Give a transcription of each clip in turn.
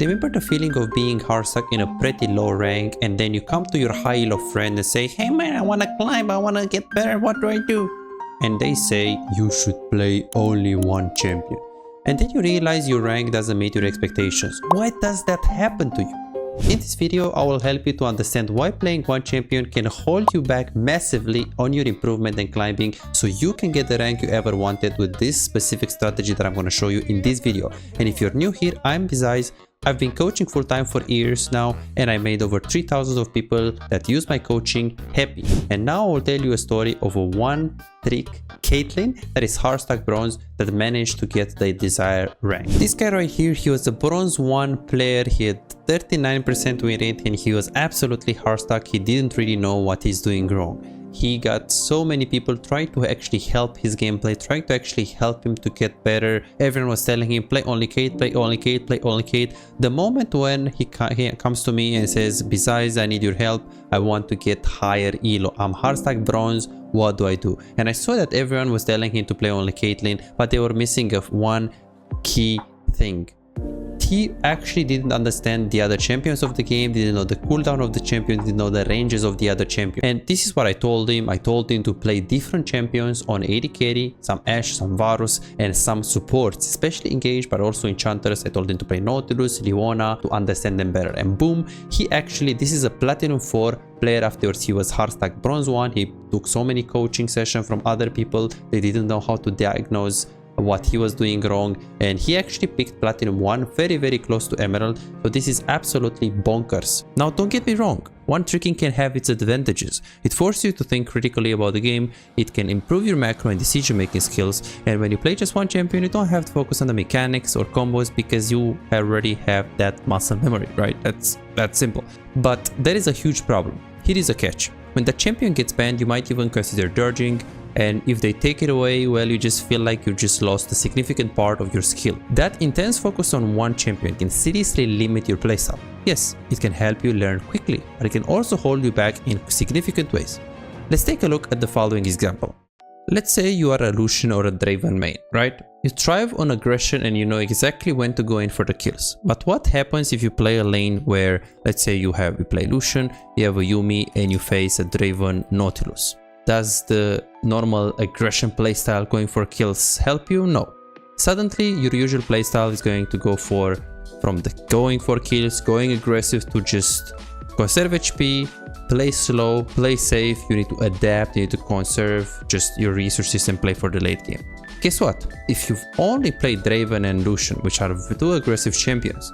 Remember the feeling of being hard stuck in a pretty low rank and then you come to your high elo friend and say, "Hey man, I wanna climb, I wanna get better, what do I do?" And they say, "You should play only one champion." And then you realize your rank doesn't meet your expectations. Why does that happen to you? In this video, I will help you to understand why playing one champion can hold you back massively on your improvement and climbing, so you can get the rank you ever wanted with this specific strategy that I'm going to show you in this video. And if you're new here, I'm Bizaiz. I've been coaching full-time for years now, and I made over 3,000 of people that use my coaching happy. And now I will tell you a story of a OneTrick Caitlyn that is hard stuck bronze that managed to get the desired rank. This guy right here, he was a bronze 1 player. He had 39% win rate and he was absolutely hard stuck. He didn't really know what he's doing wrong. He got so many people trying to actually help his gameplay, trying to actually help him to get better. Everyone was telling him, play only Kate, play only Kate, play only Kate. The moment when he comes to me and says, "Besides, I need your help, I want to get higher elo, I'm hard stuck bronze, what do I do?" And I saw that everyone was telling him to play only Caitlyn, but they were missing one key thing. He actually didn't understand the other champions of the game, didn't know the cooldown of the champion, didn't know the ranges of the other champion. And this is what I told him. I told him to play different champions on AD carry, some Ashe, some Varus, and some supports, especially engaged, but also enchanters. I told him to play Nautilus, Leona, to understand them better. And boom, he actually, this is a Platinum 4 player. Afterwards, he was hard stuck bronze 1. He took so many coaching sessions from other people. They didn't know how to diagnose what he was doing wrong, and he actually picked Platinum 1, very close to Emerald. So this is absolutely bonkers. Now don't get me wrong, OneTricking can have its advantages. It forces you to think critically about the game, it can improve your macro and decision making skills, and when you play just one champion, you don't have to focus on the mechanics or combos because you already have that muscle memory, right? That's simple. But there is a huge problem. Here is a catch. When the champion gets banned, you might even consider dodging, and if they take it away, well, you just feel like you just lost a significant part of your skill. That intense focus on one champion can seriously limit your playstyle. Yes, it can help you learn quickly, but it can also hold you back in significant ways. Let's take a look at the following example. Let's say you are a Lucian or a Draven main, right? You thrive on aggression and you know exactly when to go in for the kills. But what happens if you play a lane where, let's say you play Lucian, you have a Yuumi, and you face a Draven Nautilus? Does the normal aggression playstyle going for kills help you? No. Suddenly your usual playstyle is going to go from the going for kills, going aggressive, to just conserve HP, play slow, play safe. You need to adapt, you need to conserve just your resources and play for the late game. Guess what? If you've only played Draven and Lucian, which are two aggressive champions,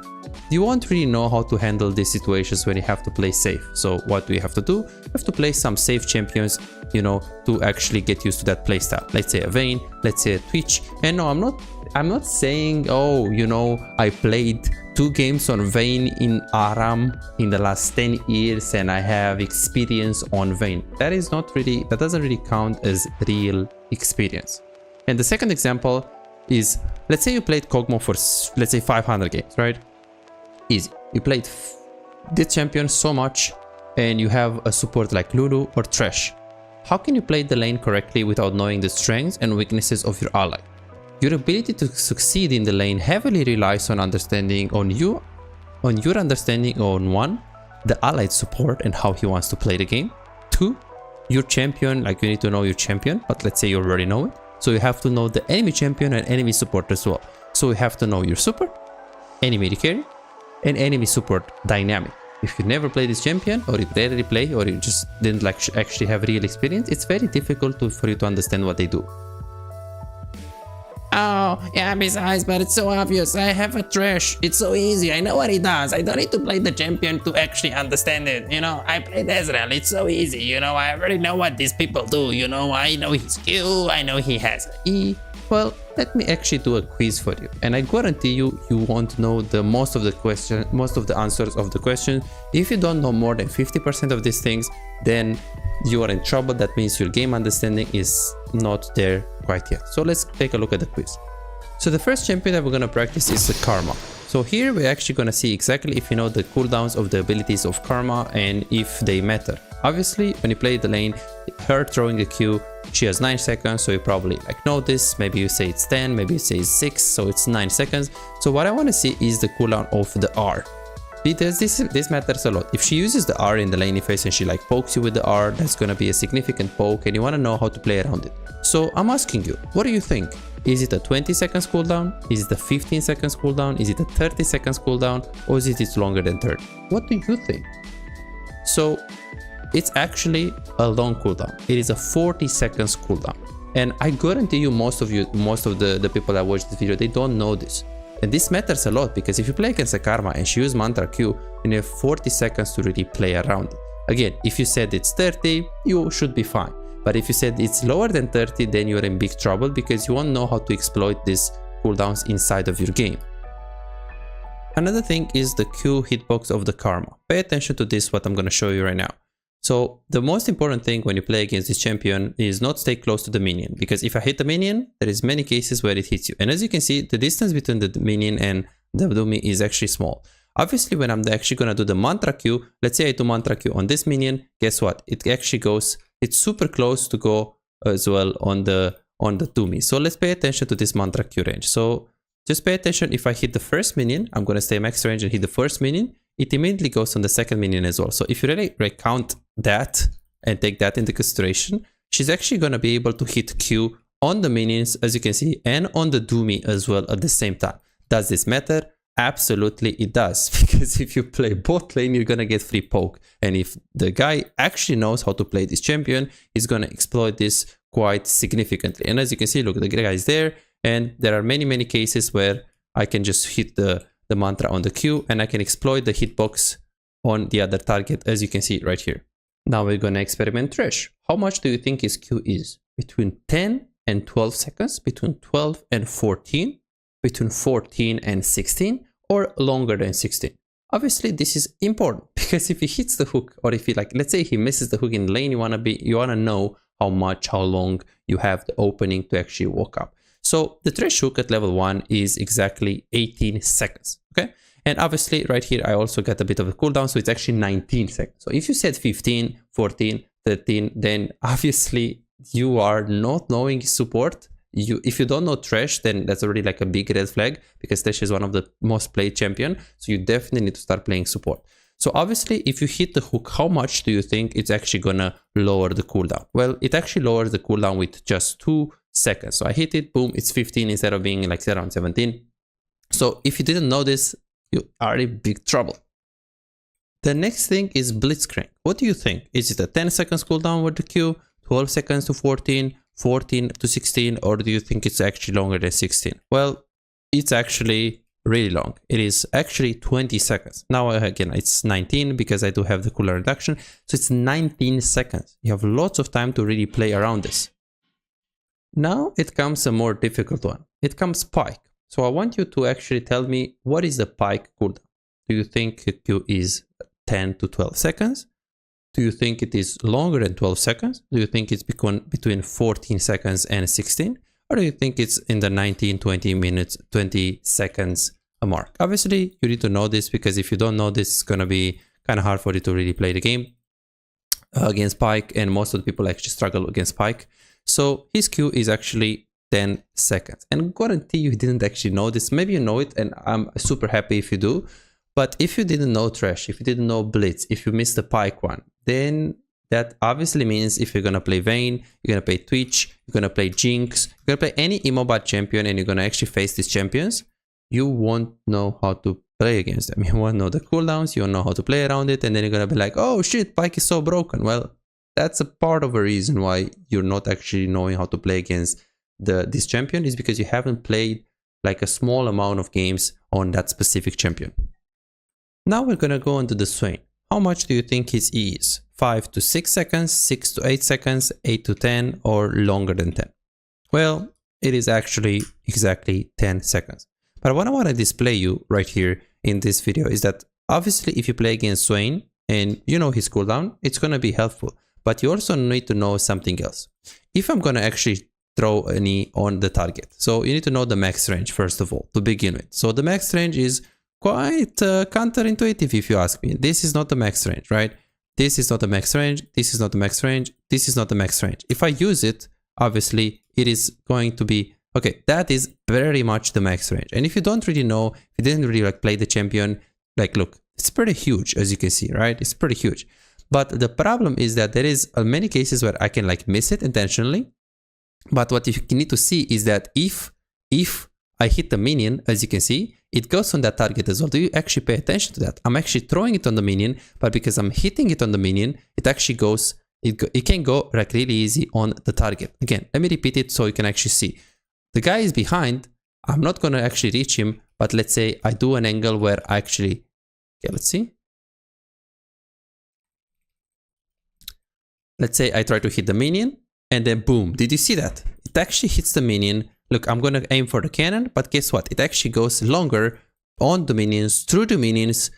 you won't really know how to handle these situations when you have to play safe. So what do you have to do? You have to play some safe champions, you know, to actually get used to that playstyle. Let's say a Vayne, let's say a Twitch. And no, I'm not saying, oh, you know, I played 2 games on Vayne in Aram in the last 10 years and I have experience on Vayne. That doesn't really count as real experience. And the second example is, let's say you played Kog'Maw for, let's say, 500 games, right? Easy. You played this champion so much and you have a support like Lulu or Thresh. How can you play the lane correctly without knowing the strengths and weaknesses of your ally? Your ability to succeed in the lane heavily relies on your understanding on 1, the allied support and how he wants to play the game. 2, your champion, like you need to know your champion, but let's say you already know it. So you have to know the enemy champion and enemy support as well. So you have to know your super, enemy carry, and enemy support dynamic. If you never played this champion, or you rarely play, or you just didn't actually have real experience, it's very difficult for you to understand what they do. Oh, yeah, besides, but it's so obvious. I have a Thresh. It's so easy. I know what he does. I don't need to play the champion to actually understand it. You know, I played Ezreal. It's so easy. You know, I already know what these people do. You know, I know his Q. I know he has an E. Well, let me actually do a quiz for you, and I guarantee you won't know most of the answers of the question. If you don't know more than 50% of these things, then you are in trouble. That means your game understanding is not there quite yet. So let's take a look at the quiz. So the first champion that we're gonna practice is the Karma. So here we're actually gonna see exactly if you know the cooldowns of the abilities of Karma and if they matter. Obviously, when you play the lane, her throwing a Q, she has 9 seconds, so you probably like know this. Maybe you say it's 10, maybe you say it's 6, so it's 9 seconds. So what I want to see is the cooldown of the R. Because this matters a lot. If she uses the R in the laning phase and she like pokes you with the R, that's gonna be a significant poke and you wanna know how to play around it. So I'm asking you, what do you think? Is it a 20 seconds cooldown? Is it a 15 seconds cooldown? Is it a 30 seconds cooldown? Or is it longer than 30? What do you think? So it's actually a long cooldown. It is a 40 seconds cooldown. And I guarantee you most of the people that watch this video, they don't know this. And this matters a lot because if you play against a Karma and she uses Mantra Q, you have 40 seconds to really play around it. Again, if you said it's 30, you should be fine. But if you said it's lower than 30, then you're in big trouble because you won't know how to exploit these cooldowns inside of your game. Another thing is the Q hitbox of the Karma. Pay attention to this, what I'm going to show you right now. So the most important thing when you play against this champion is not stay close to the minion, because if I hit the minion, there is many cases where it hits you. And as you can see, the distance between the minion and the dummy is actually small. Obviously, when I'm actually going to do the Mantra Q, let's say I do Mantra Q on this minion, guess what? It actually goes, it's super close to go as well on the dummy. So let's pay attention to this Mantra Q range. So just pay attention, if I hit the first minion, I'm going to stay max range and hit the first minion. It immediately goes on the second minion as well. So if you really count that and take that into consideration, she's actually going to be able to hit Q on the minions, as you can see, and on the dummy as well at the same time. Does this matter? Absolutely it does, because if you play bot lane, you're going to get free poke. And if the guy actually knows how to play this champion, he's going to exploit this quite significantly. And as you can see, look, the guy is there, and there are many cases where I can just hit the mantra on the Q and I can exploit the hitbox on the other target, as you can see right here. Now we're going to experiment Thresh. How much do you think his Q is? Between 10 and 12 seconds, between 12 and 14, between 14 and 16, or longer than 16? Obviously this is important, because if he hits the hook, or if he, like, let's say he misses the hook in lane, you want to know how long you have the opening to actually walk up. So the Thresh hook at level 1 is exactly 18 seconds, okay? And obviously right here I also got a bit of a cooldown, so it's actually 19 seconds. So if you said 15, 14, 13, then obviously you are not knowing support. If you don't know Thresh, then that's already like a big red flag, because Thresh is one of the most played champion, so you definitely need to start playing support. So obviously if you hit the hook, how much do you think it's actually gonna lower the cooldown? Well, it actually lowers the cooldown with just 2 seconds. So I hit it, boom, it's 15 instead of being like around 17. So if you didn't know this, you are in big trouble. The next thing is Blitzcrank. What do you think? Is it a 10 seconds cooldown with the Q, 12 seconds to 14, 14 to 16, or do you think it's actually longer than 16? Well, it's actually really long. It is actually 20 seconds. Now again, it's 19 because I do have the cooldown reduction. So it's 19 seconds. You have lots of time to really play around this. Now it comes a more difficult one. It comes Pike. So I want you to actually tell me, what is the Pike cooldown? Do you think Q is 10 to 12 seconds? Do you think it is longer than 12 seconds? Do you think it's between 14 seconds and 16? Or do you think it's in the 19, 20 minutes, 20 seconds mark? Obviously, you need to know this, because if you don't know this, it's going to be kind of hard for you to really play the game against Pike, and most of the people actually struggle against Pike. So his Q is actually 10 seconds. And I guarantee you didn't actually know this. Maybe you know it, and I'm super happy if you do. But if you didn't know Thresh, if you didn't know Blitz, if you missed the Pike one, then that obviously means if you're going to play Vayne, you're going to play Twitch, you're going to play Jinx, you're going to play any immobile champion, and you're going to actually face these champions, you won't know how to play against them. You won't know the cooldowns, you won't know how to play around it, and then you're going to be like, oh shit, Pike is so broken. Well, that's a part of a reason why you're not actually knowing how to play against this champion, is because you haven't played like a small amount of games on that specific champion. Now we're going to go on to the Swain. How much do you think his E is? 5 to 6 seconds, 6 to 8 seconds, 8 to 10, or longer than 10? Well, it is actually exactly 10 seconds. But what I want to display you right here in this video is that obviously if you play against Swain and you know his cooldown, it's going to be helpful. But you also need to know something else. If I'm going to actually throw an E on the target, so you need to know the max range first of all to begin with. So the max range is quite counterintuitive if you ask me. This is not the max range, right? this is not the max range, this is not the max range, this is not the max range. If I use it, obviously it is going to be, okay, that is very much the max range. And if you don't really know, if you didn't really like play the champion, like look, it's pretty huge, as you can see, right? It's pretty huge. But the problem is that there is many cases where I can like miss it intentionally. But what you need to see is that if I hit the minion, as you can see, it goes on that target as well. Do you actually pay attention to that? I'm actually throwing it on the minion, but because I'm hitting it on the minion, it actually goes, it can go like really easy on the target. Again, let me repeat it so you can actually see. The guy is behind, I'm not going to actually reach him, but let's say I do an angle where I actually, okay, let's see. Let's say I try to hit the minion and then boom, did you see that? It actually hits the minion. Look, I'm going to aim for the cannon, but guess what? It actually goes longer on the minions, through the minions.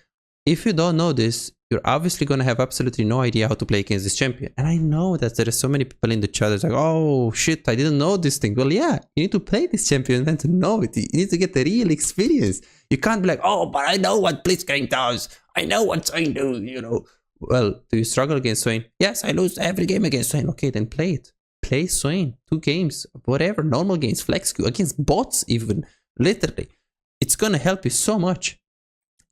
If you don't know this, you're obviously going to have absolutely no idea how to play against this champion. And I know that there are so many people in the chat that's like, oh shit, I didn't know this thing. Well, yeah, you need to play this champion and to know it. You need to get the real experience. You can't be like, oh, but I know what Blitzcrank does. I know what Swain do, you know. Well, do you struggle against Swain? Yes, I lose every game against Swain. Okay, then play it. Play Swain, 2 games, whatever, normal games, flex queue, against bots even, literally. It's gonna help you so much.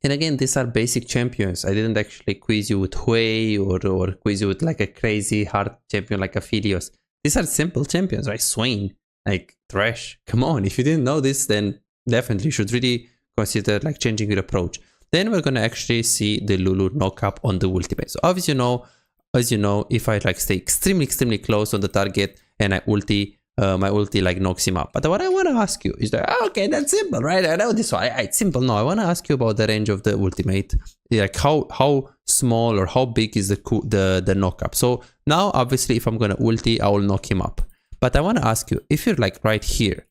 And again, these are basic champions. I didn't actually quiz you with Hui or quiz you with like a crazy hard champion like Aphelios. These are simple champions, right? Swain, like Thresh. Come on, if you didn't know this, then definitely you should really consider like changing your approach. Then we're gonna actually see the Lulu knock-up on the ultimate. So obviously, as you know, if I like stay extremely close on the target and I ulti, my ulti like knocks him up. But what I want to ask you is that, okay, that's simple, right? I know this one, it's simple. No, I want to ask you about the range of the ultimate. Like how small or how big is the knock up? So now, obviously, if I'm going to ulti, I will knock him up. But I want to ask you, if you're like right here,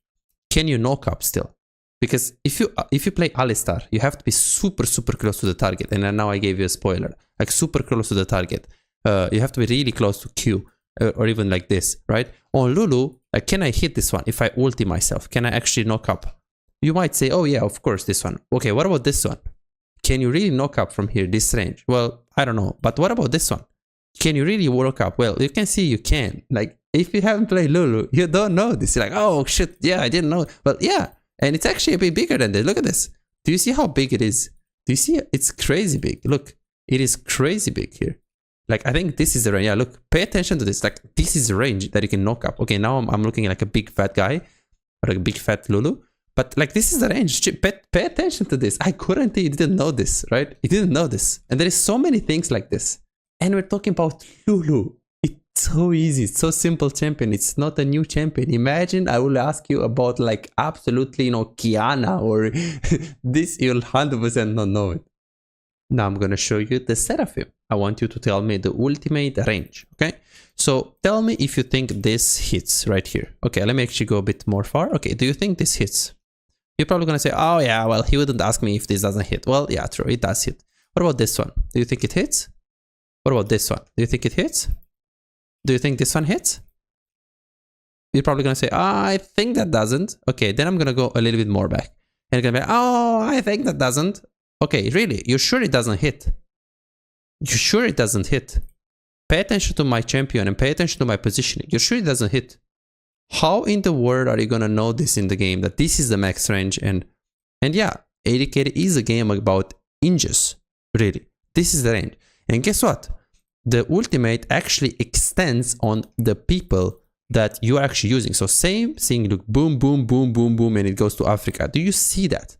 can you knock up still? Because if you play Alistar, you have to be super close to the target. And now I gave you a spoiler, like super close to the target. You have to be really close to Q or even like this, right? On Lulu, can I hit this one if I ulti myself? Can I actually knock up? You might say, oh yeah, of course, this one. Okay, what about this one? Can you really knock up from here, this range? Well, I don't know. But what about this one? Can you really knock up? Well, you can see you can. Like, if you haven't played Lulu, you don't know this. You're like, oh shit, yeah, I didn't know. Well, yeah, and it's actually a bit bigger than this. Look at this. Do you see how big it is? Do you see it? It's crazy big. Look, it is crazy big here. Like, I think this is the range. Yeah, look, pay attention to this. Like, this is the range that you can knock up. Okay, now I'm looking like a big fat guy, or like a big fat Lulu. But like, this is the range. Pay attention to this. I couldn't, you didn't know this, right? You didn't know this. And there is so many things like this. And we're talking about Lulu. It's so easy. It's so simple champion. It's not a new champion. Imagine I will ask you about like absolutely, you know, Kiana or this, you'll 100% not know it. Now I'm going to show you the Seraphim. I want you to tell me the ultimate range, okay? So tell me if you think this hits right here. Okay, let me actually go a bit more far. Okay, do you think this hits? You're probably going to say, oh yeah, well, he wouldn't ask me if this doesn't hit. Well, yeah, true, it does hit. What about this one? Do you think it hits? What about this one? Do you think it hits? Do you think this one hits? You're probably going to say, oh, I think that doesn't. Okay, then I'm going to go a little bit more back. And you're going to be like, oh, I think that doesn't. Okay, really? You're sure it doesn't hit? You're sure it doesn't hit? Pay attention to my champion and pay attention to my positioning. You're sure it doesn't hit? How in the world are you gonna know this in the game, that this is the max range? And yeah, AD carry is a game about inches, really. This is the range. And guess what? The ultimate actually extends on the people that you're actually using. So same thing, look, boom, boom, boom, boom, boom, and it goes to Africa. Do you see that?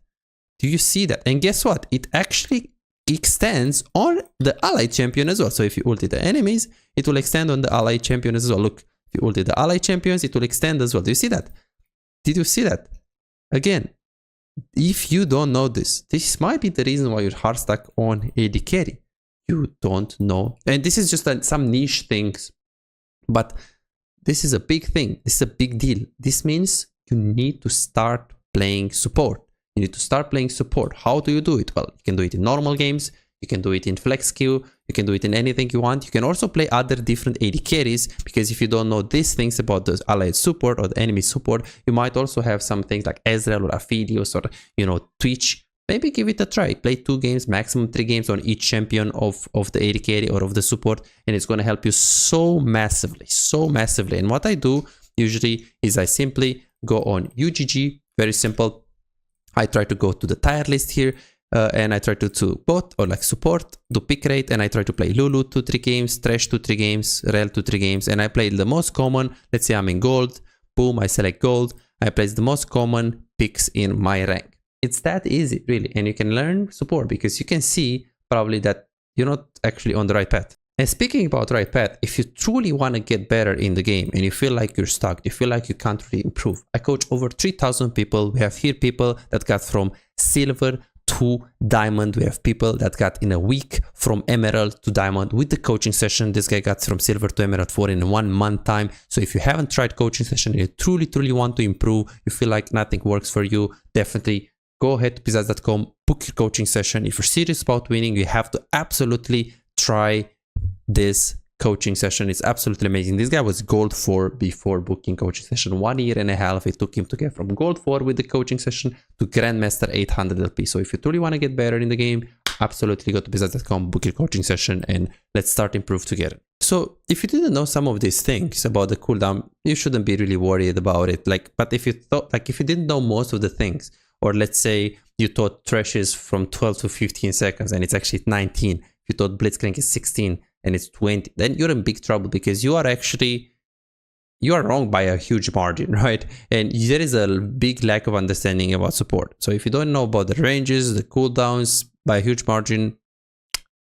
Do you see that? And guess what? It actually extends on the allied champion as well. So if you ulti the enemies, it will extend on the allied champion as well. Look, if you ulti the allied champions, it will extend as well. Do you see that? Did you see that? Again, if you don't know this, this might be the reason why you're hard stuck on AD carry. You don't know. And this is just some niche things. But this is a big thing. This is a big deal. This means you need to start playing support. You need to start playing support. How do you do it? Well, you can do it in normal games. You can do it in flex queue. You can do it in anything you want. You can also play other different AD carries, because if you don't know these things about the allied support or the enemy support, you might also have some things like Ezreal or Aphelios or, you know, Twitch maybe give it a try. Play 2 games, maximum 3 games on each champion of the AD carry or of the support, and it's going to help you so massively. And what I do usually is I simply go on UGG, very simple. I try to go to the tier list here, and I try to bot or like support, do pick rate, and I try to play Lulu 2-3 games, Thresh 2-3 games, Rel 2-3 games, and I play the most common. Let's say I'm in gold, boom, I select gold, I place the most common picks in my rank. It's that easy, really, and you can learn support because you can see probably that you're not actually on the right path. And speaking about right path, if you truly want to get better in the game and you feel like you're stuck, you feel like you can't really improve. I coach over 3,000 people. We have here people that got from silver to diamond. We have people that got in a week from emerald to diamond with the coaching session. This guy got from silver to emerald 4 in 1 month time. So if you haven't tried coaching session, you truly want to improve, you feel like nothing works for you, definitely go ahead to pizzazz.com, book your coaching session. If you're serious about winning, you have to absolutely try this coaching session. It's absolutely amazing. This guy was gold 4 before booking coaching session. 1 year and a half it took him to get from gold 4 with the coaching session to grandmaster 800 LP. So if you truly want to get better in the game, absolutely go to pizzazz.com, book your coaching session, and let's start improve together. So if you didn't know some of these things about the cooldown, you shouldn't be really worried about it. But if you thought, if you didn't know most of the things, or let's say you thought Thresh is from 12 to 15 seconds and it's actually 19, if you thought Blitzcrank is 16 and it's 20, then you're in big trouble because you are wrong by a huge margin, right? And there is a big lack of understanding about support. So if you don't know about the ranges, the cooldowns by a huge margin,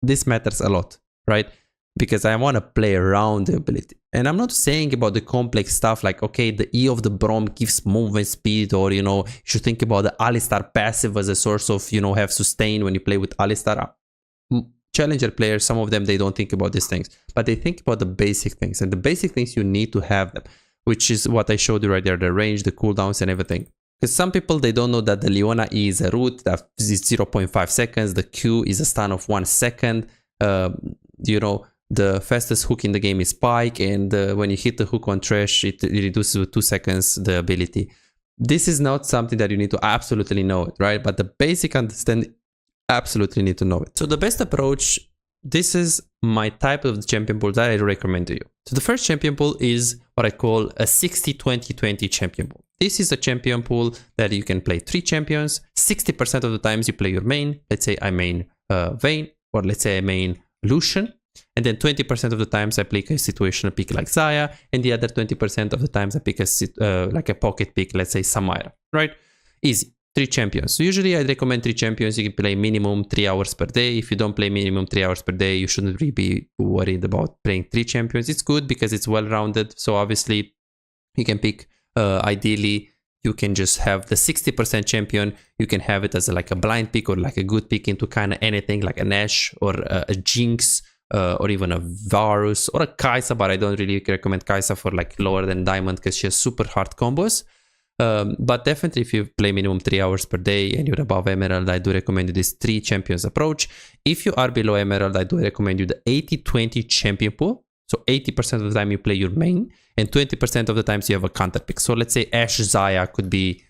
this matters a lot, right? Because I want to play around the ability. And I'm not saying about the complex stuff like, okay, the E of the Brom gives movement speed, or, you know, you should think about the Alistar passive as a source of, you know, have sustain when you play with Alistar. Challenger players, some of them, they don't think about these things, but they think about the basic things, and the basic things you need to have them, which is what I showed you right there, the range, the cooldowns and everything. Because some people, they don't know that the Leona E is a root that is 0.5 seconds, the Q is a stun of 1 second, you know, the fastest hook in the game is Pike, and when you hit the hook on Thresh, it reduces with 2 seconds the ability. This is not something that you need to absolutely know it, right? But the basic understanding, absolutely need to know it. So the best approach, this is my type of champion pool that I recommend to you. So the first champion pool is what I call a 60-20-20 champion pool. This is a champion pool that you can play 3 champions. 60% of the times you play your main. Let's say I main Vayne, or let's say I main Lucian. And then 20% of the times I pick a situational pick like Xayah, and the other 20% of the times I pick like a pocket pick, let's say Samira, right? Easy. 3 champions. So usually I recommend 3 champions. You can play minimum 3 hours per day. If you don't play minimum 3 hours per day, you shouldn't really be worried about playing 3 champions. It's good because it's well-rounded. So obviously you can pick, ideally, you can just have the 60% champion. You can have it as like a blind pick or like a good pick into kind of anything like an Ashe or a Jinx, or even a Varus or a Kai'Sa, but I don't really recommend Kai'Sa for like lower than diamond because she has super hard combos. But definitely if you play minimum 3 hours per day and you're above emerald, I do recommend you this 3 champions approach. If you are below emerald, I do recommend you the 80-20 champion pool. So 80% of the time you play your main, and 20% of the times you have a counter pick. So let's say Ashe Xayah could be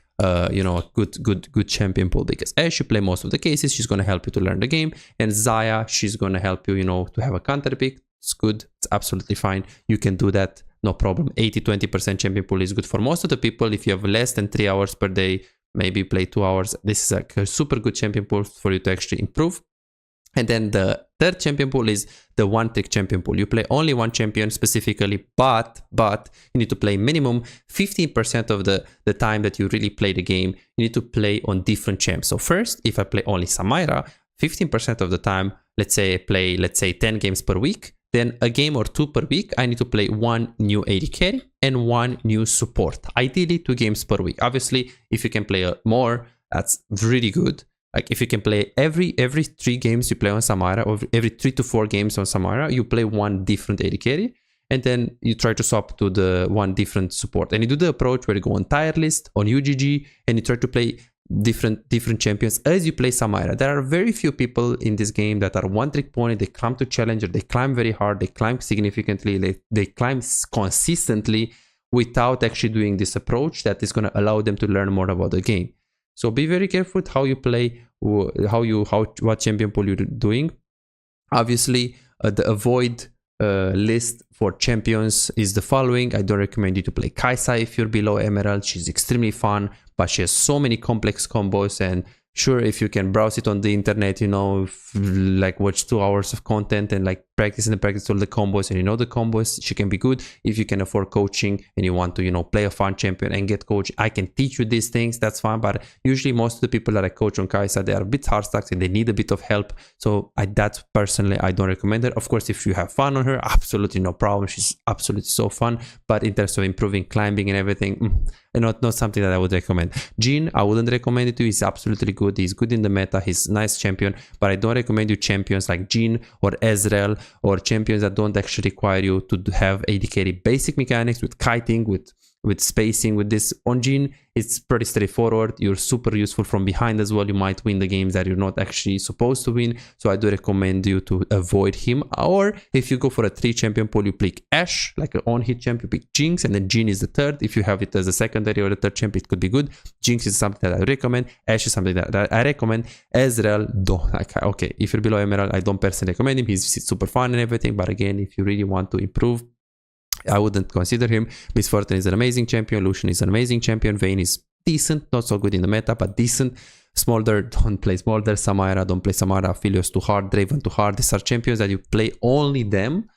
you know, a good champion pool, because Ashe, you play most of the cases, she's going to help you to learn the game, and Xayah, she's going to help you, you know, to have a counter pick. It's good, it's absolutely fine, you can do that, no problem. 80-20% champion pool is good for most of the people. If you have less than 3 hours per day, maybe play 2 hours, this is a super good champion pool for you to actually improve. And then the third champion pool is the OneTrick champion pool. You play only one champion specifically, but you need to play minimum 15% of the time that you really play the game. You need to play on different champs. So first, if I play only Samira, 15% of the time, let's say I play, 10 games per week, then a game or 2 per week, I need to play 1 new AD carry and 1 new support. Ideally 2 games per week. Obviously, if you can play more, that's really good. Like if you can play every 3 games you play on Samira, or every 3 to 4 games on Samira, you play 1 different AD carry, and then you try to swap to the 1 different support. And you do the approach where you go on tier list, on UGG, and you try to play different champions as you play Samira. There are very few people in this game that are one trick pony. They climb to challenger, they climb very hard, they climb significantly, they climb consistently without actually doing this approach that is going to allow them to learn more about the game. So be very careful with how you play, what champion pool you're doing. Obviously, the avoid list for champions is the following. I don't recommend you to play Kaisa if you're below Emerald. She's extremely fun, but she has so many complex combos, and sure, if you can browse it on the internet, you know, like watch 2 hours of content and like practice all the combos, and you know the combos, she can be good. If you can afford coaching and you want to, you know, play a fun champion and get coach, I can teach you these things, that's fine. But usually most of the people that I coach on Kaisa, they are a bit hard stuck and they need a bit of help. So that personally, I don't recommend it. Of course, if you have fun on her, absolutely no problem. She's absolutely so fun. But in terms of improving climbing and everything, not something that I would recommend. Jhin, I wouldn't recommend it to you. He's absolutely good. He's good in the meta. He's a nice champion, but I don't recommend you champions like Jhin or Ezreal, or champions that don't actually require you to have AD carry basic mechanics with kiting, with spacing. With this on Jhin, it's pretty straightforward. You're super useful from behind as well. You might win the games that you're not actually supposed to win. So I do recommend you to avoid him. Or if you go for a 3 champion pool, you pick Ashe, like an on-hit champion, pick Jinx, and then Jhin is the third. If you have it as a secondary or the third champion, it could be good. Jinx is something that I recommend. Ashe is something that I recommend. Ezreal, don't. Okay, if you're below Emerald, I don't personally recommend him. He's super fun and everything, but again, if you really want to improve, I wouldn't consider him. Miss Fortune is an amazing champion. Lucian is an amazing champion. Vayne is decent, not so good in the meta, but decent. Smolder, don't play Smolder. Samira, don't play Samira. Aphelios too hard. Draven too hard. These are champions that you play only them,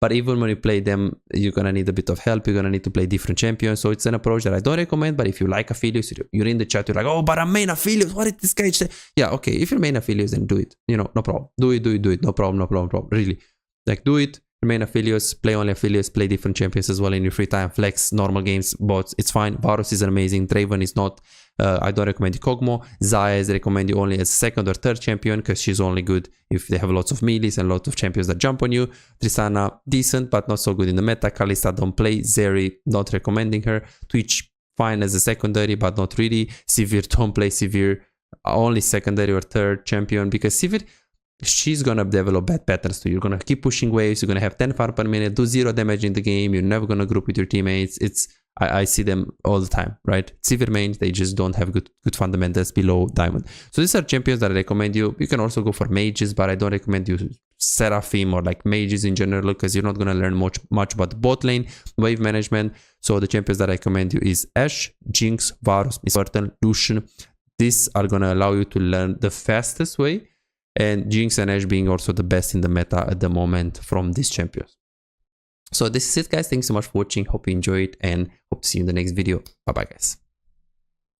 but even when you play them, you're gonna need a bit of help. You're gonna need to play different champions. So it's an approach that I don't recommend. But if you like Aphelios, you're in the chat, you're like, oh, but I'm main Aphelios. What did this guy say? Yeah, okay. If you're main Aphelios, then do it. You know, no problem. Do it. No problem. Really, like, do it. Remain Aphelios, play only Aphelios, play different champions as well in your free time, flex, normal games, bots, it's fine. Varus is amazing, Draven is not. I don't recommend you Kog'Maw. Xayah is recommend you only as second or third champion, because she's only good if they have lots of melees and lots of champions that jump on you. Tristana, decent, but not so good in the meta. Kalista, don't play. Zeri, not recommending her. Twitch, fine as a secondary, but not really. Sivir, don't play Sivir, only secondary or third champion, because Sivir, she's gonna develop bad patterns too. You're gonna keep pushing waves, you're gonna have 10 farm per minute, do 0 damage in the game, you're never gonna group with your teammates. I see them all the time, right? Sivir mains, they just don't have good fundamentals below diamond. So these are champions that I recommend you. You can also go for mages, but I don't recommend you Seraphim or like mages in general, because you're not gonna learn much about the bot lane, wave management. So the champions that I recommend you is Ashe, Jinx, Varus, Miss Fortune, Lucian. These are gonna allow you to learn the fastest way, and Jinx and Ashe being also the best in the meta at the moment from these champions. So this is it, guys. Thanks so much for watching. Hope you enjoyed, and hope to see you in the next video. Bye bye, guys.